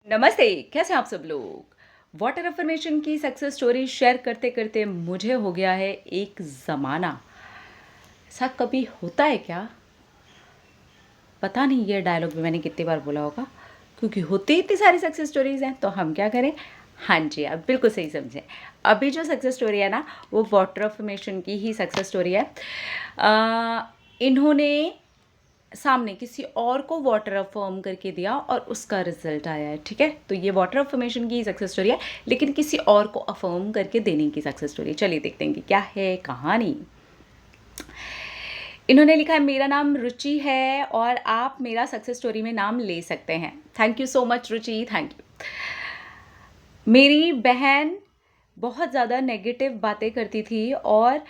नमस्ते, कैसे हैं आप सब लोग? वाटर अफ़र्मेशन की सक्सेस स्टोरी शेयर करते-करते मुझे हो गया है एक ज़माना। ऐसा कभी होता है क्या? पता नहीं ये डायलॉग भी मैंने कितनी बार बोला होगा, क्योंकि होती इतनी सारी सक्सेस स्टोरीज़ हैं, तो हम क्या करें? हाँ जी, आप बिल्कुल सही समझे। अभी जो सक्सेस स्टोरी है ना, वो वाटर अफ़र्मेशन की ही सक्सेस स्टोरी है। इन्होंने सामने किसी और को वाटर अफर्म करके दिया और उसका रिजल्ट आया है, ठीक है? तो ये वाटर अफर्मेशन की सक्सेस स्टोरी है, लेकिन किसी और को अफर्म करके देने की सक्सेस स्टोरी। चलिए देखते हैं कि क्या है कहानी। इन्होंने लिखा है, मेरा नाम रुचि है और आप मेरा सक्सेस स्टोरी में नाम ले सकते हैं। Thank you so much Ruchi, thank you. मेरी बहन बहुत ज़्यादा नेगेटिव बातें करती थी और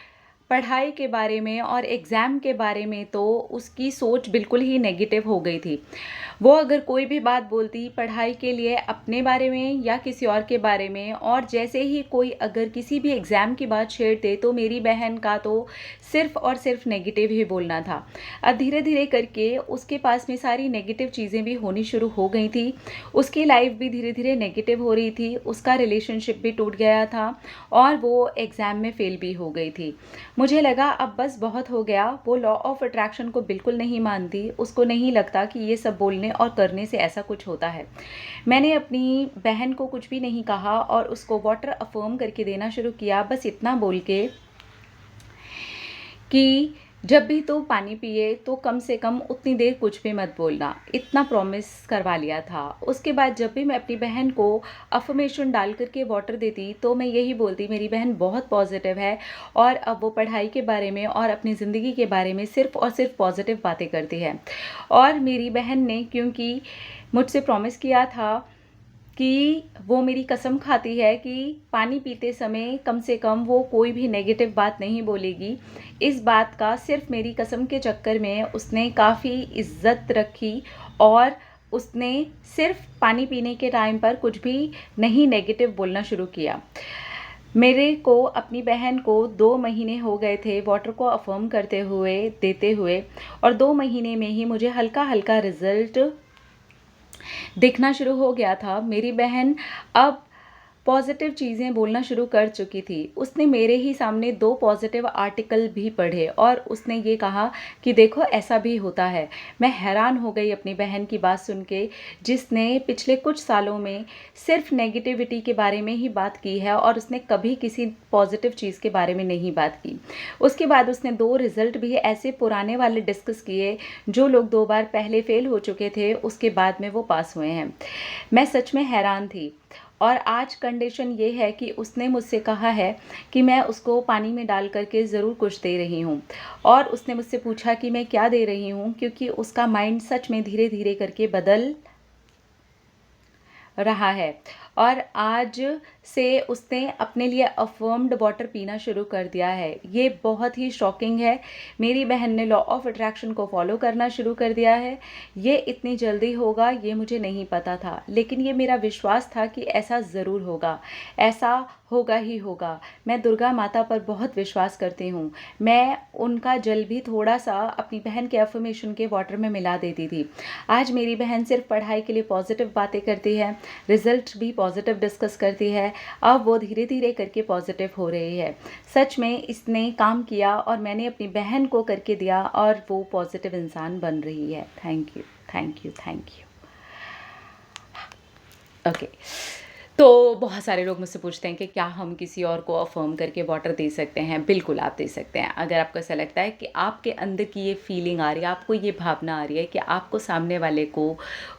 पढ़ाई के बारे में और एग्ज़ाम के बारे में तो उसकी सोच बिल्कुल ही नेगेटिव हो गई थी। वो अगर कोई भी बात बोलती पढ़ाई के लिए अपने बारे में या किसी और के बारे में, और जैसे ही कोई अगर किसी भी एग्ज़ाम की बात छेड़ दे तो मेरी बहन का तो सिर्फ़ और सिर्फ नेगेटिव ही बोलना था। अब धीरे-धीरे करके उसके पास में सारी नेगेटिव चीज़ें भी होनी शुरू हो गई थी। उसकी लाइफ़ भी धीरे-धीरे नेगेटिव हो रही थी, उसका रिलेशनशिप भी टूट गया था और वो एग्ज़ाम में फ़ेल भी हो गई थी। मुझे लगा अब बस बहुत हो गया। वो लॉ ऑफ अट्रैक्शन को बिल्कुल नहीं मानती, उसको नहीं लगता कि ये सब बोलने और करने से ऐसा कुछ होता है। मैंने अपनी बहन को कुछ भी नहीं कहा और उसको वाटर अफ़र्म करके देना शुरू किया, बस इतना बोल के कि जब भी तू पानी पिए तो कम से कम उतनी देर कुछ भी मत बोलना, इतना प्रॉमिस करवा लिया था। उसके बाद जब भी मैं अपनी बहन को अफ़र्मेशन डाल कर के वाटर देती तो मैं यही बोलती, मेरी बहन बहुत पॉजिटिव है और अब वो पढ़ाई के बारे में और अपनी ज़िंदगी के बारे में सिर्फ़ और सिर्फ पॉजिटिव बातें करती है। और मेरी बहन ने क्योंकि मुझसे प्रॉमिस किया था कि वो मेरी कसम खाती है कि पानी पीते समय कम से कम वो कोई भी नेगेटिव बात नहीं बोलेगी। इस बात का सिर्फ़ मेरी कसम के चक्कर में उसने काफ़ी इज़्ज़त रखी और उसने सिर्फ़ पानी पीने के टाइम पर कुछ भी नहीं नेगेटिव बोलना शुरू किया। मेरे को अपनी बहन को 2 महीने हो गए थे वाटर को अफ़र्म करते हुए, देते हुए, और 2 महीने में ही मुझे हल्का-हल्का रिज़ल्ट दिखना शुरू हो गया था। मेरी बहन अब पॉज़िटिव चीज़ें बोलना शुरू कर चुकी थी। उसने मेरे ही सामने 2 पॉज़िटिव आर्टिकल भी पढ़े और उसने ये कहा कि देखो ऐसा भी होता है। मैं हैरान हो गई अपनी बहन की बात सुन के, जिसने पिछले कुछ सालों में सिर्फ़ नेगेटिविटी के बारे में ही बात की है और उसने कभी किसी पॉज़िटिव चीज़ के बारे में नहीं बात की। उसके बाद उसने 2 रिज़ल्ट भी ऐसे पुराने वाले डिस्कस किए, जो लोग 2 बार पहले फ़ेल हो चुके थे, उसके बाद में वो पास हुए हैं। मैं सच में हैरान थी। और आज कंडीशन ये है कि उसने मुझसे कहा है कि मैं उसको पानी में डाल कर के ज़रूर कुछ दे रही हूँ, और उसने मुझसे पूछा कि मैं क्या दे रही हूँ, क्योंकि उसका माइंड सच में धीरे-धीरे करके बदल रहा है। और आज से उसने अपने लिए अफ़र्म्ड वाटर पीना शुरू कर दिया है। ये बहुत ही शॉकिंग है। मेरी बहन ने लॉ ऑफ अट्रैक्शन को फ़ॉलो करना शुरू कर दिया है। ये इतनी जल्दी होगा ये मुझे नहीं पता था, लेकिन ये मेरा विश्वास था कि ऐसा ज़रूर होगा। ऐसा होगा ही होगा। मैं दुर्गा माता पर बहुत विश्वास करती हूँ। मैं उनका जल भी थोड़ा-सा अपनी बहन के अफ़र्मेशन के वाटर में मिला देती थी। आज मेरी बहन सिर्फ़ पढ़ाई के लिए पॉज़िटिव बातें करती है, रिज़ल्ट भी पॉज़िटिव डिस्कस करती है। अब वो धीरे-धीरे करके पॉज़िटिव हो रही है। सच में इसने काम किया और मैंने अपनी बहन को करके दिया और वो पॉज़िटिव इंसान बन रही है। Thank you, thank you, thank you. Okay. तो बहुत सारे लोग मुझसे पूछते हैं कि क्या हम किसी और को अफ़र्म करके वाटर दे सकते हैं? बिल्कुल आप दे सकते हैं। अगर आपको ऐसा लगता है कि आपके अंदर की ये फ़ीलिंग आ रही है, आपको ये भावना आ रही है कि आपको सामने वाले को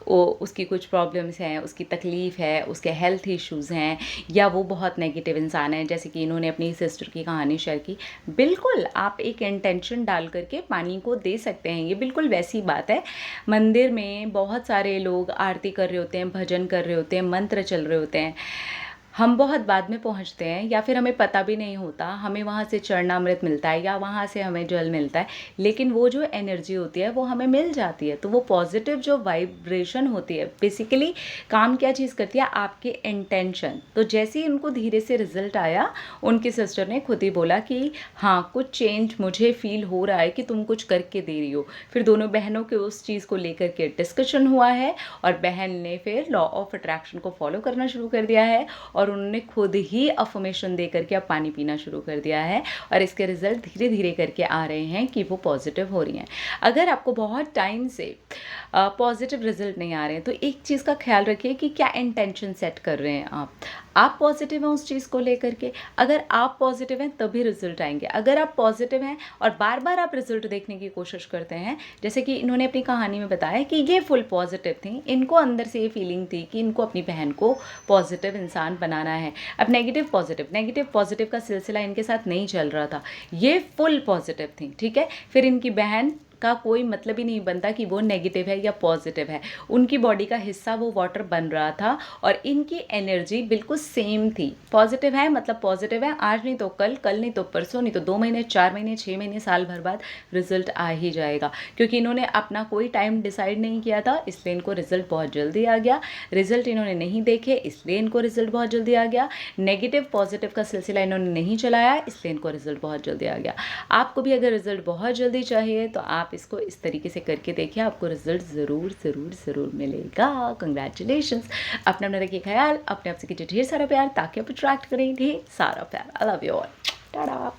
उसकी कुछ प्रॉब्लम्स हैं, उसकी तकलीफ़ है, उसके हेल्थ इश्यूज़ हैं, या वो बहुत नेगेटिव इंसान है, जैसे कि इन्होंने अपनी सिस्टर की कहानी शेयर की। बिल्कुल आप एक इंटेंशन डाल कर के पानी को दे सकते हैं। ये बिल्कुल वैसी बात है, मंदिर में बहुत सारे लोग आरती कर रहे होते हैं, भजन कर रहे होते हैं, मंत्र चल रहे होते हैं। हम बहुत बाद में पहुँचते हैं या फिर हमें पता भी नहीं होता, हमें वहाँ से चरणामृत मिलता है या वहाँ से हमें जल मिलता है, लेकिन वो जो एनर्जी होती है वो हमें मिल जाती है। तो वो पॉजिटिव जो वाइब्रेशन होती है, बेसिकली काम क्या चीज़ करती है, आपके इंटेंशन। तो जैसे ही उनको धीरे से रिजल्ट आया, उनकी सिस्टर ने खुद ही बोला कि हाँ, कुछ चेंज मुझे फील हो रहा है कि तुम कुछ करके दे रही हो। फिर दोनों बहनों के उस चीज़ को लेकर के डिस्कशन हुआ है और बहन ने फिर लॉ ऑफ अट्रैक्शन को फॉलो करना शुरू कर दिया है और उन्होंने खुद ही अफर्मेशन दे करके अब पानी पीना शुरू कर दिया है और इसके रिजल्ट धीरे धीरे करके आ रहे हैं कि वो पॉजिटिव हो रही हैं। अगर आपको बहुत टाइम से पॉजिटिव रिजल्ट नहीं आ रहे हैं तो एक चीज़ का ख्याल रखिए कि क्या इंटेंशन सेट कर रहे हैं आप पॉजिटिव हैं उस चीज़ को लेकर के। अगर आप पॉजिटिव हैं तभी रिजल्ट आएंगे। अगर आप पॉजिटिव हैं और बार बार आप रिजल्ट देखने की कोशिश करते हैं, जैसे कि इन्होंने अपनी कहानी में बताया कि ये फुल पॉजिटिव थी, इनको अंदर से ये फीलिंग थी कि इनको अपनी बहन को पॉजिटिव इंसान बनाना है। अब नेगेटिव पॉजिटिव का सिलसिला इनके साथ नहीं चल रहा था, ये फुल पॉजिटिव थी, ठीक है। फिर इनकी बहन का कोई मतलब ही नहीं बनता कि वो नेगेटिव है या पॉजिटिव है, उनकी बॉडी का हिस्सा वो वाटर बन रहा था और इनकी एनर्जी बिल्कुल सेम थी। पॉजिटिव है मतलब पॉजिटिव है, आज नहीं तो कल, कल नहीं तो परसों, नहीं तो 2 महीने, 4 महीने, 6 महीने, साल भर बाद रिजल्ट आ ही जाएगा, क्योंकि इन्होंने अपना कोई टाइम डिसाइड नहीं किया था, इसलिए इनको रिजल्ट बहुत जल्दी आ गया। रिजल्ट इन्होंने नहीं देखे, इसलिए इनको रिजल्ट बहुत जल्दी आ गया। नेगेटिव पॉजिटिव का सिलसिला इन्होंने नहीं चलाया, इसलिए इनको रिजल्ट बहुत जल्दी आ गया। आपको भी अगर रिजल्ट बहुत जल्दी चाहिए तो आप इसको इस तरीके से करके देखिए, आपको रिजल्ट ज़रूर ज़रूर ज़रूर मिलेगा। कंग्रेचुलेशंस। अपना रखिए ख्याल, अपने आप से कीजिए ढेर सारा प्यार ताकि आप अट्रैक्ट करें ढेर सारा प्यार। I love you all. Tata.